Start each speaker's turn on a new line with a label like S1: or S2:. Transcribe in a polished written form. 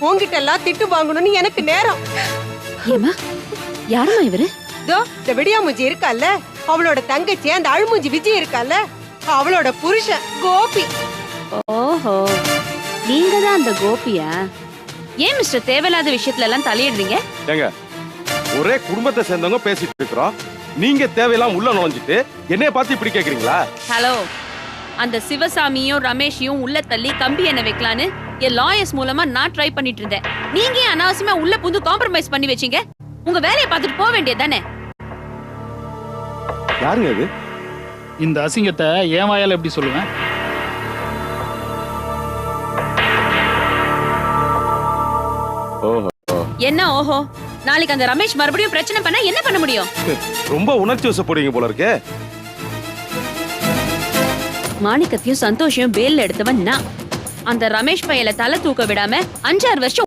S1: உன்கிட்ட எல்லாம் திட்டு வாங்கணும்னு எனக்கு நேரம்.
S2: ஏமா யாருமா இவரு?
S1: இதோ இந்த விடியாமூஞ்சி இருக்கால, அவளோட தங்கச்சி அந்த அழுமூஞ்சி விஜய் இருக்கால, அவளோட புருஷன் கோபி.
S2: ஓஹோ, நீங்க தான் அந்த கோபியா? ஏன் மிஸ்டர் தேவையில்லாத விஷயத்துல எல்லாம் தலையிடுறீங்க?
S3: ஏங்க, ஒரே குடும்பத்தை சேர்ந்தவங்க பேசிட்டு இருக்கிறோம், நீங்க தேவையெல்லாம் உள்ள நுழைஞ்சிட்டு என்னைய பார்த்து இப்படி கேக்குறீங்களா?
S2: ஹலோ, அந்த சிவசாமியும் ரமேஷையும் உள்ள தள்ளி கம்பி என்ன வைக்கலான்னு என் லாயர்ஸ் மூலமா நான் ட்ரை பண்ணிட்டு இருந்தேன். நீங்க ஏன் அனாவசியமா உள்ள புது காம்ப்ரமைஸ் பண்ணி வச்சீங்க? உங்க வேலையை பார்த்துட்டு போக வேண்டியதானே?
S3: யாருங்க இது?
S4: இந்த அசிங்கத்தை ஏன் வாயால எப்படி சொல்லுவேன்?
S3: ஓஹோ,
S2: என்ன ஓஹோ? நாளைக்கு அந்த ரமேஷ் மறுபடியும் பிரச்சனை பண்ணா என்ன பண்ண முடியும்?
S3: ரொம்ப உணர்ச்சி வசப்படுவீங்க போல இருக்கே.
S2: மாணிக்கத்தையும் சந்தோஷையும் பேல்ல எடுத்தவன் நான். அந்த ரமேஷ் பையல தலை தூக்க விடாம 5-6 வருஷம்